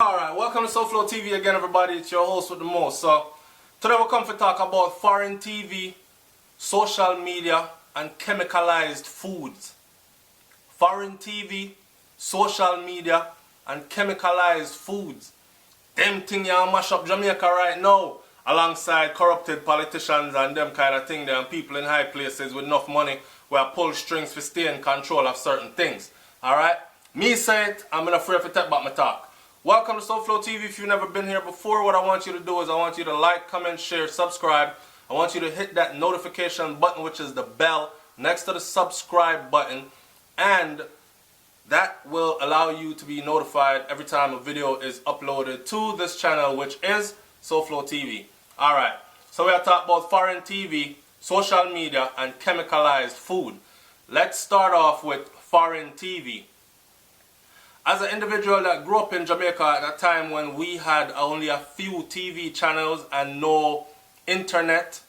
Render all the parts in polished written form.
Alright, welcome to SouFLoTV again, everybody. It's your host with the most. So, today we'll come to talk about foreign TV, social media, and chemicalized foods. Foreign TV, social media, and chemicalized foods. Them thing you mash up Jamaica right now, alongside corrupted politicians and them kind of thing there, and people in high places with enough money where I pull strings for stay in control of certain things. Alright? Me say it, I'm not afraid to take back my talk. Welcome to SouFLoTV. If you've never been here before, what I want you to do is I want you to like, comment, share, subscribe. I want you to hit that notification button, which is the bell next to the subscribe button, and that will allow you to be notified every time a video is uploaded to this channel, which is SouFLoTV. Alright, so we are talking about foreign TV, social media, and chemicalized food. Let's start off with foreign TV. As an individual that grew up in Jamaica at a time when we had only a few TV channels and no internet,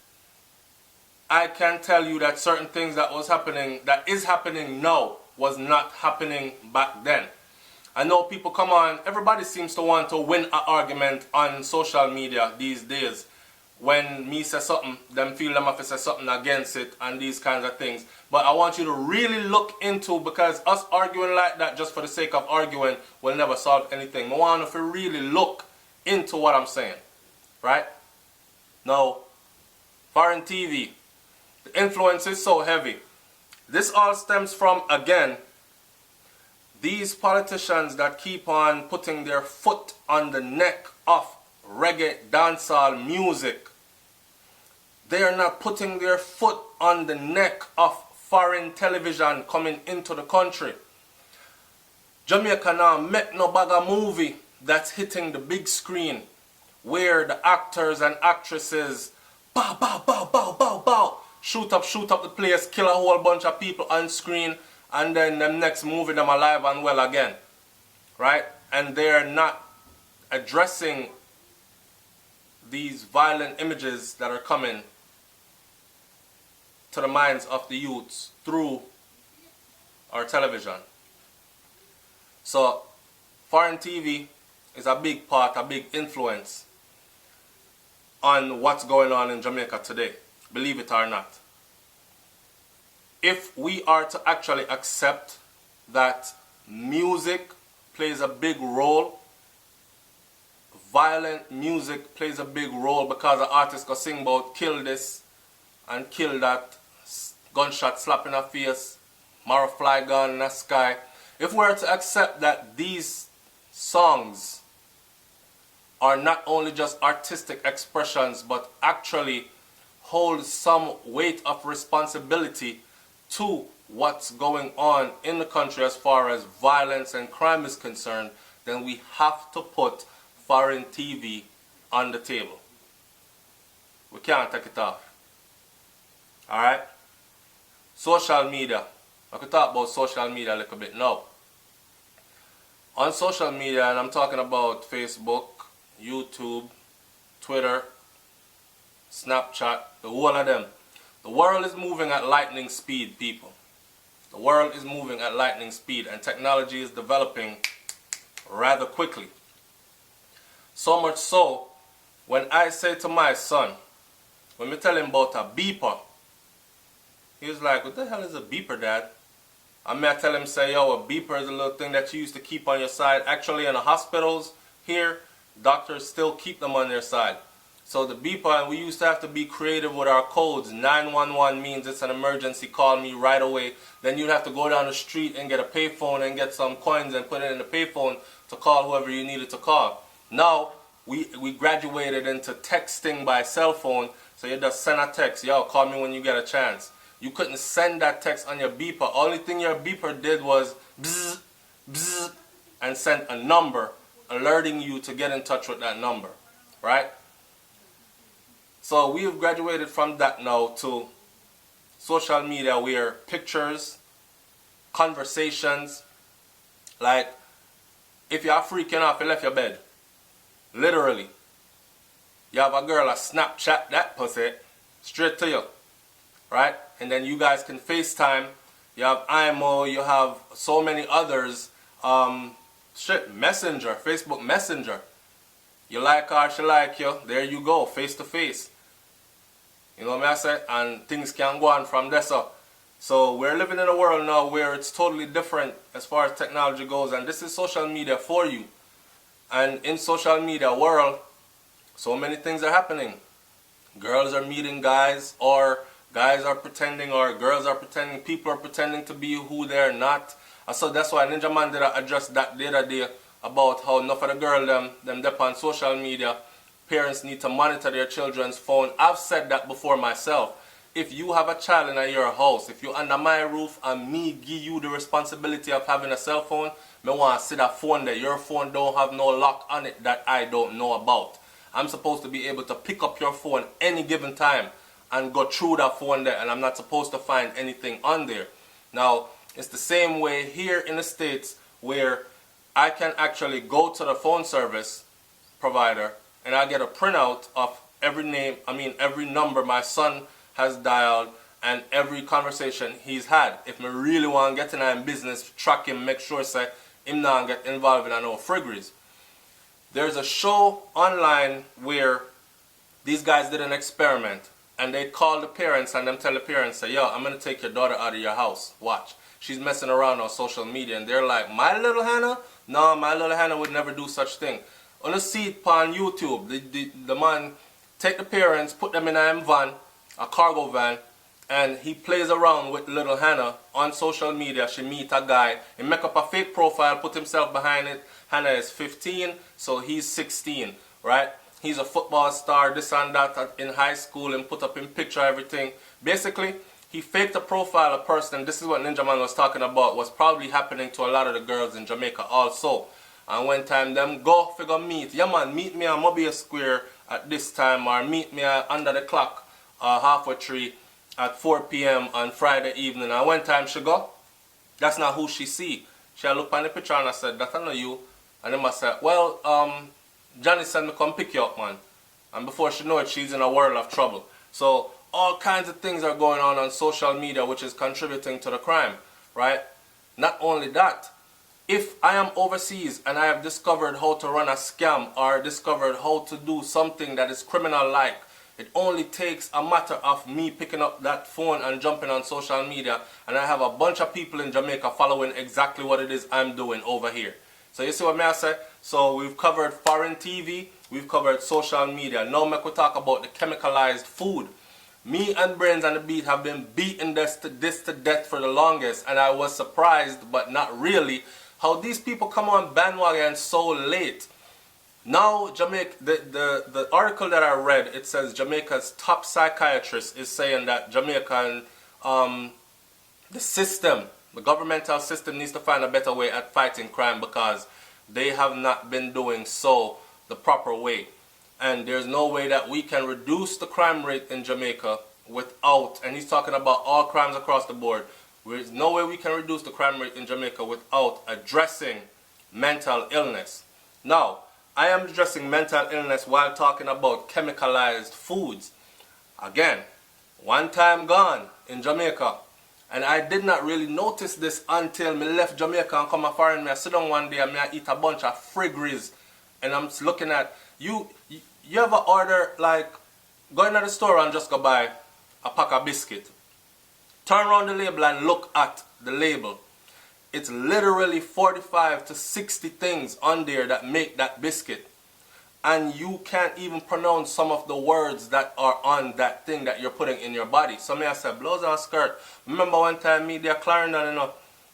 I can tell you that certain things that is happening now was not happening back then. I know people come on, everybody seems to want to win an argument on social media these days. When me say something, them feel them have to say something against it and these kinds of things. But I want you to really look into, because us arguing like that just for the sake of arguing will never solve anything. I want you to really look into what I'm saying. Right? Now, foreign TV, the influence is so heavy. This all stems from, again, these politicians that keep on putting their foot on the neck of reggae dancehall music. They are not putting their foot on the neck of foreign television coming into the country. Jamaica now make no bag of movie that's hitting the big screen, where the actors and actresses bow, bow, bow, bow, bow, bow, shoot up the place, kill a whole bunch of people on screen, and then the next movie them alive and well again. Right? And they're not addressing these violent images that are coming to the minds of the youths through our television. So, foreign TV is a big part, a big influence on what's going on in Jamaica today, believe it or not. If we are to actually accept that music plays a big role, violent music plays a big role, because the artist can sing about kill this and kill that, gunshot slap in the face, marrow fly gun in the sky. If we were to accept that these songs are not only just artistic expressions, but actually hold some weight of responsibility to what's going on in the country as far as violence and crime is concerned, then we have to put foreign TV on the table. We can't take it off. Alright? Social media. I could talk about social media a little bit now. On social media, and I'm talking about Facebook, YouTube, Twitter, Snapchat, the whole of them. The world is moving at lightning speed, people. The world is moving at lightning speed, and technology is developing rather quickly. So much so, when I say to my son, when we tell him about a beeper, he's like, what the hell is a beeper, Dad? I mean, I tell him, say, yo, a beeper is a little thing that you used to keep on your side. Actually, in the hospitals here, doctors still keep them on their side. So the beeper, and we used to have to be creative with our codes. 911 means it's an emergency, call me right away. Then you'd have to go down the street and get a payphone and get some coins and put it in the payphone to call whoever you needed to call. Now, we graduated into texting by cell phone, so you just send a text, yo, call me when you get a chance. You couldn't send that text on your beeper. Only thing your beeper did was bzz, bzz, and sent a number alerting you to get in touch with that number, right? So we have graduated from that now to social media, where pictures, conversations, like if you're freaking off, you left your bed. Literally. You have a girl a Snapchat that pussy straight to you. Right? And then you guys can FaceTime. You have IMO, you have so many others. shit, Messenger, Facebook Messenger. You like her, she like you, there you go, face to face. You know what I say? And things can go on from there. So we're living in a world now where it's totally different as far as technology goes, and this is social media for you. And in social media world, so many things are happening. Girls are meeting guys, or guys are pretending, or girls are pretending, people are pretending to be who they're not. So that's why Ninja Man did address that the other day about how enough of the girl them dep on social media. Parents need to monitor their children's phone. I've said that before myself. If you have a child in your house, if you're under my roof and me give you the responsibility of having a cell phone, me want to see that phone there. Your phone don't have no lock on it that I don't know about. I'm supposed to be able to pick up your phone any given time and go through that phone there, and I'm not supposed to find anything on there. Now, it's the same way here in the States where I can actually go to the phone service provider and I get a printout of every number my son has dialed and every conversation he's had. If me really want to get in business, track him, make sure say him not get involved in no friggeries. There's a show online where these guys did an experiment and they called the parents and them tell the parents, say, yo, I'm going to take your daughter out of your house. Watch. She's messing around on social media. And they're like, my little Hannah? No, my little Hannah would never do such thing. On a seat on YouTube, the man take the parents, put them in a van, a cargo van, and he plays around with little Hannah on social media. She meet a guy, he make up a fake profile, put himself behind it. Hannah is 15, so he's 16, right? He's a football star, this and that in high school, and put up in picture everything. Basically, he faked a profile of a person, and this is what Ninja Man was talking about, was probably happening to a lot of the girls in Jamaica also. And one time them go figure meet, yeah man, meet me at Mobile Square at this time, or meet me under the clock, 3:30 at 4 p.m. on Friday evening. And one time she go, that's not who she see. She look on the picture and I said, that's not you. And then I said, well, Johnny said me come pick you up, man. And before she know it, she's in a world of trouble. So all kinds of things are going on social media, which is contributing to the crime, right? Not only that, if I am overseas and I have discovered how to run a scam or discovered how to do something that is criminal-like, it only takes a matter of me picking up that phone and jumping on social media, and I have a bunch of people in Jamaica following exactly what it is I'm doing over here. So you see what I say? So we've covered foreign TV, we've covered social media. Now we could talk about the chemicalized food. Me and Brains on the Beat have been beating this to death for the longest, and I was surprised, but not really, how these people come on bandwagon so late. Now Jamaica, the article that I read, it says Jamaica's top psychiatrist is saying that Jamaican, the system, the governmental system needs to find a better way at fighting crime because they have not been doing so the proper way. And there's no way that we can reduce the crime rate in Jamaica without, and he's talking about all crimes across the board, there's no way we can reduce the crime rate in Jamaica without addressing mental illness. Now, I am addressing mental illness while talking about chemicalized foods. Again, one time gone in Jamaica, and I did not really notice this until me left Jamaica and come a foreign. Me I sit down one day and me I eat a bunch of friggeries, and I'm looking at you ever order, like, go into the store and just go buy a pack of biscuit, turn around the label and look at the label. It's literally 45 to 60 things on there that make that biscuit, and you can't even pronounce some of the words that are on that thing that you're putting in your body. So me I said, blouse and skirt. Remember one time me there Clarendon, you know,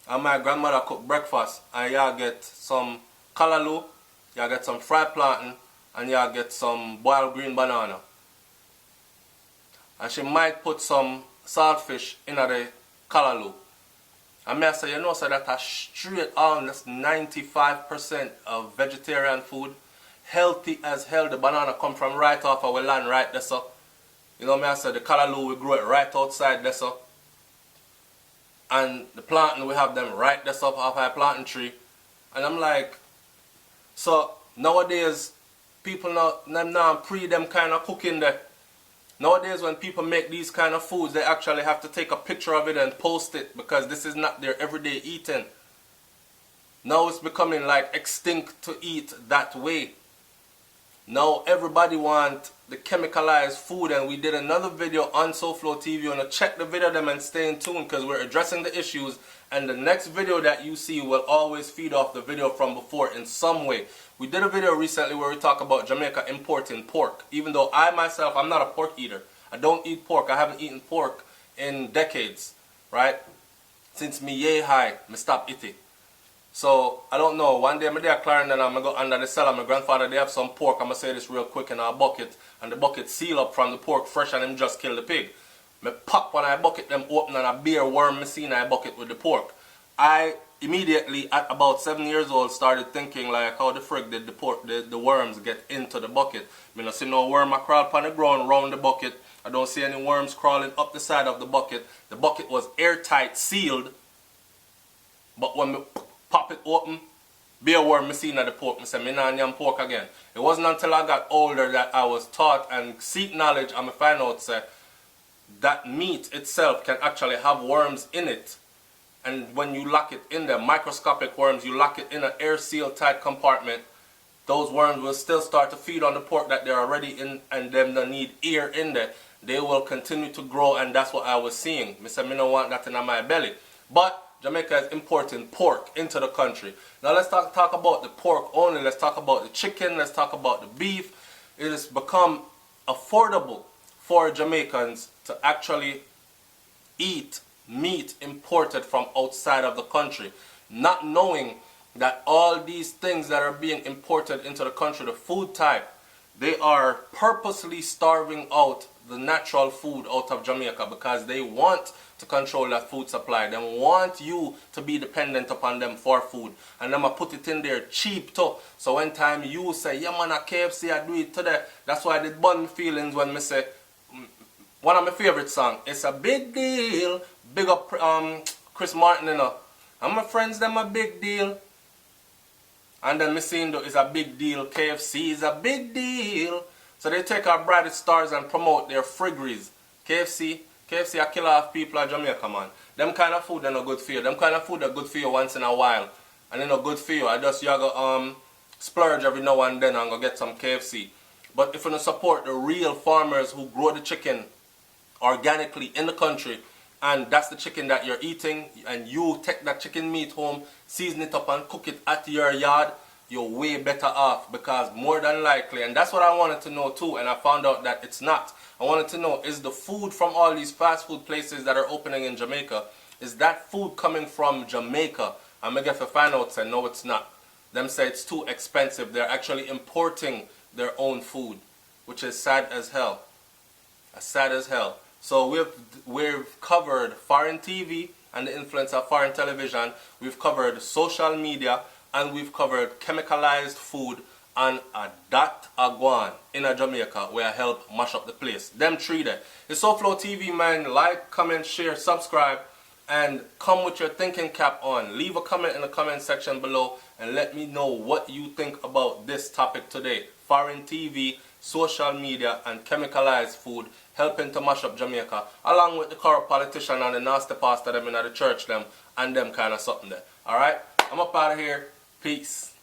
and my grandmother cooked breakfast, and y'all get some callaloo, y'all get some fried plantain, and y'all get some boiled green banana. And she might put some saltfish in the callaloo. And me I say, you know, so that a straight on, that's 95% of vegetarian food. Healthy as hell. The banana come from right off our land right there, so. You know me I say, the callaloo we grow it right outside there, so. And the plantain, we have them right there, so, off our plantain tree. And I'm like, so nowadays, people now pre them kind of cooking there. Nowadays when people make these kind of foods, they actually have to take a picture of it and post it because this is not their everyday eating. Now it's becoming like extinct to eat that way. Now everybody want the chemicalized food, and we did another video on SouFLoTV. You want to check the video them and stay in tune because we're addressing the issues, and the next video that you see will always feed off the video from before in some way. We did a video recently where we talk about Jamaica importing pork, even though I myself, I'm not a pork eater. I don't eat pork. I haven't eaten pork in decades, right? Since me yay high, me stop eating. So, I don't know, one day I'm there Clarendon and I'm going to go under the cellar. My grandfather, they have some pork. I'm going to say this real quick in a bucket. And the bucket seal up from the pork fresh and him just kill the pig. Me pop when I bucket them open and a beer worm me see in a bucket with the pork. I immediately, at about 7 years old, started thinking like, how the frig did the worms get into the bucket? I don't see no worm I crawl upon the ground around the bucket. I don't see any worms crawling up the side of the bucket. The bucket was airtight sealed. But when me pop it open, beer worm me seen at the pork, me say me nah yam pork again. It wasn't until I got older that I was taught and seek knowledge and me find out say that meat itself can actually have worms in it. And when you lock it in there, microscopic worms, you lock it in an air sealed tight compartment, those worms will still start to feed on the pork that they're already in, and them don't need air in there. They will continue to grow, and that's what I was seeing. Me say me don't want that in my belly. But Jamaica is importing pork into the country. Now let's talk about the pork only. Let's talk about the chicken. Let's talk about the beef. It has become affordable for Jamaicans to actually eat meat imported from outside of the country, not knowing that all these things that are being imported into the country, the food type, they are purposely starving out the natural food out of Jamaica because they want to control that food supply. They want you to be dependent upon them for food. And them put it in there cheap too. So when time you say, yeah man, a KFC, I do it today. That's why I did burn feelings when me say, one of my favorite songs, it's a big deal. Big up Chris Martin, you know. And my friends, them a big deal. And then me saying though, it's a big deal. KFC is a big deal. So they take our brightest stars and promote their friggeries. KFC a kill off people of Jamaica, man. Them kind of food are not good for you. Them kind of food are good for you once in a while. And they're not good for you. I just, you go splurge every now and then and go get some KFC. But if you don't support the real farmers who grow the chicken organically in the country, and that's the chicken that you're eating, and you take that chicken meat home, season it up and cook it at your yard, you're way better off, because more than likely, and that's what I wanted to know too, and I found out that it's not. I wanted to know, is the food from all these fast food places that are opening in Jamaica, is that food coming from Jamaica? I'm going to get to find out, say no it's not. Them say it's too expensive. They're actually importing their own food, which is sad as hell. Sad as hell. So we've covered foreign TV and the influence of foreign television. We've covered social media, and we've covered chemicalized food and a dot agwan in a Jamaica where I help mash up the place. Them three there. It's SouFLoTV, man. Like, comment, share, subscribe, and come with your thinking cap on. Leave a comment in the comment section below and let me know what you think about this topic today. Foreign TV, social media, and chemicalized food helping to mash up Jamaica, along with the corrupt politician and the nasty pastor them in the church them and them kind of something there. Alright? I'm up out of here. Peace.